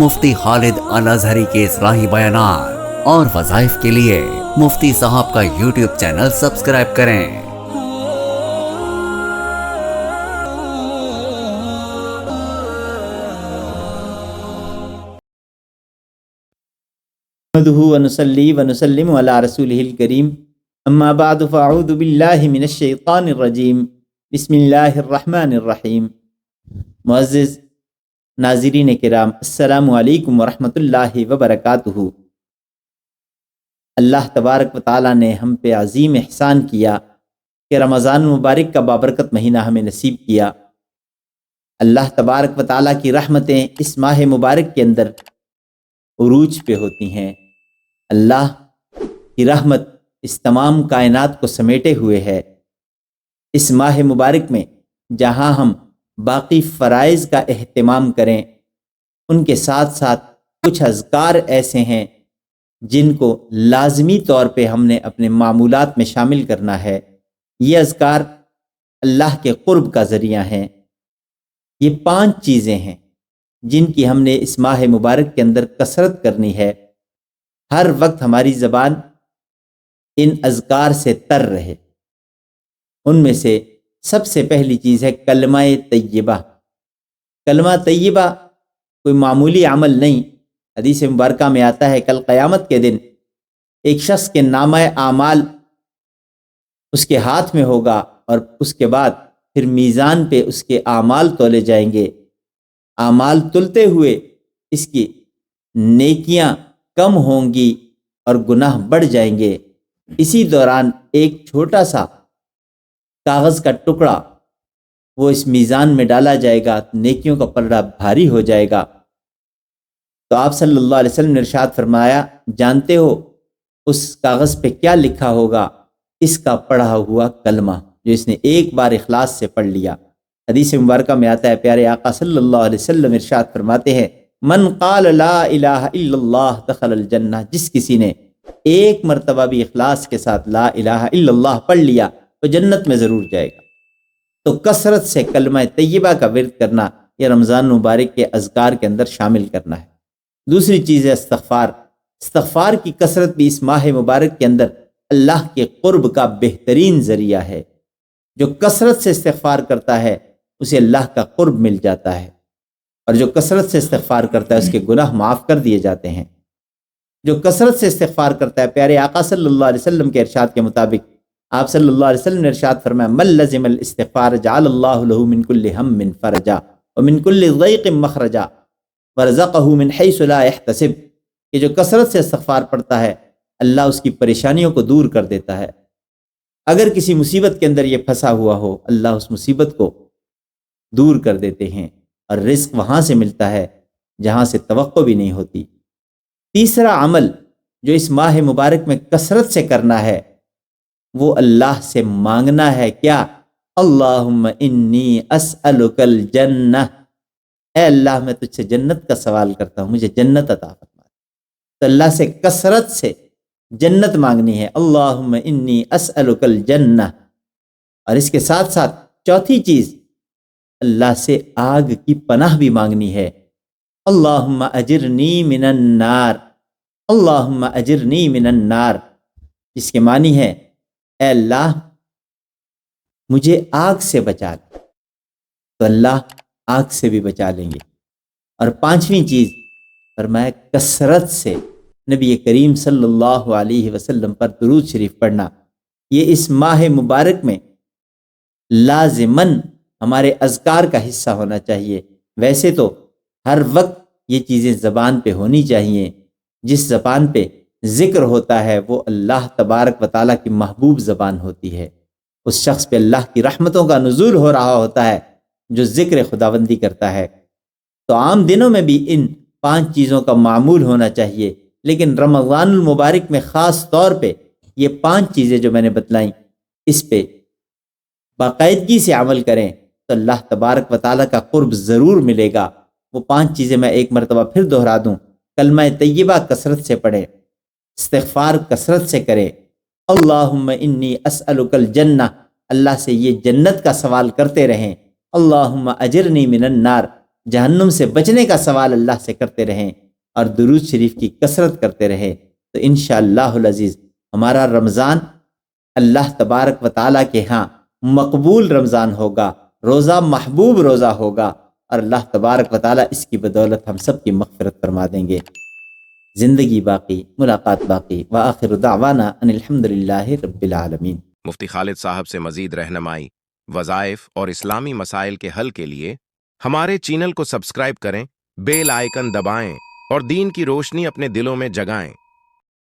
مفتی خالد الازہری کے اصلاحی بیانات اور وظائف کے لیے مفتی صاحب کا یوٹیوب چینل سبسکرائب کریں۔ نحمده ونصلي ونسلم على رسوله الكريم اما بعد فاعوذ باللہ من الشیطان الرجیم بسم اللہ الرحمن الرحیم۔ معزز ناظرین کرام، السلام علیکم ورحمۃ اللہ وبرکاتہ۔ اللہ تبارک و تعالیٰ نے ہم پہ عظیم احسان کیا کہ رمضان المبارک کا بابرکت مہینہ ہمیں نصیب کیا۔ اللہ تبارک و تعالیٰ کی رحمتیں اس ماہ مبارک کے اندر عروج پہ ہوتی ہیں۔ اللہ کی رحمت اس تمام کائنات کو سمیٹے ہوئے ہے۔ اس ماہ مبارک میں جہاں ہم باقی فرائض کا اہتمام کریں، ان کے ساتھ ساتھ کچھ اذکار ایسے ہیں جن کو لازمی طور پہ ہم نے اپنے معمولات میں شامل کرنا ہے۔ یہ اذکار اللہ کے قرب کا ذریعہ ہیں۔ یہ 5 چیزیں ہیں جن کی ہم نے اس ماہ مبارک کے اندر کثرت کرنی ہے۔ ہر وقت ہماری زبان ان اذکار سے تر رہے۔ ان میں سے سب سے پہلی چیز ہے کلمہ طیبہ۔ کلمہ طیبہ کوئی معمولی عمل نہیں۔ حدیث مبارکہ میں آتا ہے کل قیامت کے دن ایک شخص کے نامہ اعمال اس کے ہاتھ میں ہوگا اور اس کے بعد پھر میزان پہ اس کے اعمال تولے جائیں گے۔ اعمال تلتے ہوئے اس کی نیکیاں کم ہوں گی اور گناہ بڑھ جائیں گے۔ اسی دوران ایک چھوٹا سا کاغذ کا ٹکڑا وہ اس میزان میں ڈالا جائے گا، نیکیوں کا پلڑا بھاری ہو جائے گا۔ تو آپ صلی اللہ علیہ وسلم نے ارشاد فرمایا، جانتے ہو اس کاغذ پہ کیا لکھا ہوگا؟ اس کا پڑھا ہوا کلمہ جو اس نے ایک بار اخلاص سے پڑھ لیا۔ حدیث مبارکہ میں آتا ہے، پیارے آقا صلی اللہ علیہ وسلم ارشاد فرماتے ہیں، من قال لا الہ الا اللہ دخل الجنہ، جس کسی نے ایک مرتبہ بھی اخلاص کے ساتھ لا الہ الا اللہ پڑھ لیا تو جنت میں ضرور جائے گا۔ تو کثرت سے کلمہ طیبہ کا ورد کرنا یہ رمضان مبارک کے اذکار کے اندر شامل کرنا ہے۔ دوسری چیز ہے استغفار۔ استغفار کی کثرت بھی اس ماہ مبارک کے اندر اللہ کے قرب کا بہترین ذریعہ ہے۔ جو کثرت سے استغفار کرتا ہے اسے اللہ کا قرب مل جاتا ہے، اور جو کثرت سے استغفار کرتا ہے اس کے گناہ معاف کر دیے جاتے ہیں۔ جو کثرت سے استغفار کرتا ہے، پیارے آقا صلی اللہ علیہ وسلم کے ارشاد کے مطابق آپ صلی اللہ علیہ وسلم نے ارشاد فرمایا، من لزم الاستغفار جعل اللہ له من كل هم فرجا ومن كل ضيق مخرجا ورزقه من حيث لا يحتسب، کہ جو کثرت سے استغفار پڑھتا ہے اللہ اس کی پریشانیوں کو دور کر دیتا ہے۔ اگر کسی مصیبت کے اندر یہ پھنسا ہوا ہو، اللہ اس مصیبت کو دور کر دیتے ہیں اور رزق وہاں سے ملتا ہے جہاں سے توقع بھی نہیں ہوتی۔ تیسرا عمل جو اس ماہ مبارک میں کثرت سے کرنا ہے وہ اللہ سے مانگنا ہے۔ کیا؟ اللہم انی اسألک الجنہ، اے اللہ میں تجھ سے جنت کا سوال کرتا ہوں، مجھے جنت عطا فرما۔ تو اللہ سے کثرت سے جنت مانگنی ہے، اللہم انی اسألک الجنہ۔ اور اس کے ساتھ ساتھ چوتھی چیز اللہ سے آگ کی پناہ بھی مانگنی ہے، اللہم اجرنی من النار، اللہم اجرنی من النار، جس کے معنی ہے اے اللہ مجھے آگ سے بچا لے۔ تو اللہ آگ سے بھی بچا لیں گے۔ اور 5ویں چیز فرمایا کثرت سے نبی کریم صلی اللہ علیہ وسلم پر درود شریف پڑھنا۔ یہ اس ماہ مبارک میں لازماً ہمارے اذکار کا حصہ ہونا چاہیے۔ ویسے تو ہر وقت یہ چیزیں زبان پہ ہونی چاہیے۔ جس زبان پہ ذکر ہوتا ہے وہ اللہ تبارک و تعالیٰ کی محبوب زبان ہوتی ہے۔ اس شخص پہ اللہ کی رحمتوں کا نزول ہو رہا ہوتا ہے جو ذکر خداوندی کرتا ہے۔ تو عام دنوں میں بھی ان 5 چیزوں کا معمول ہونا چاہیے، لیکن رمضان المبارک میں خاص طور پہ یہ 5 چیزیں جو میں نے بتلائیں اس پہ باقاعدگی سے عمل کریں تو اللہ تبارک و تعالیٰ کا قرب ضرور ملے گا۔ وہ 5 چیزیں میں ایک مرتبہ پھر دہرا دوں۔ کلمہ طیبہ کثرت سے پڑھیں، استغفار کثرت سے کریں، اللہم انی اسألک الجنہ، اللہ سے یہ جنت کا سوال کرتے رہیں، اللہم اجرنی من النار، جہنم سے بچنے کا سوال اللہ سے کرتے رہیں اور درود شریف کی کثرت کرتے رہیں تو انشاءاللہ العزیز ہمارا رمضان اللہ تبارک و تعالیٰ کے ہاں مقبول رمضان ہوگا، روزہ محبوب روزہ ہوگا، اور اللہ تبارک و تعالیٰ اس کی بدولت ہم سب کی مغفرت فرما دیں گے۔ زندگی باقی، ملاقات باقی، وآخر دعوانا ان الحمدللہ رب العالمین۔ مفتی خالد صاحب سے مزید رہنمائی، وظائف اور اسلامی مسائل کے حل کے لیے ہمارے چینل کو سبسکرائب کریں، بیل آئیکن دبائیں اور دین کی روشنی اپنے دلوں میں جگائیں۔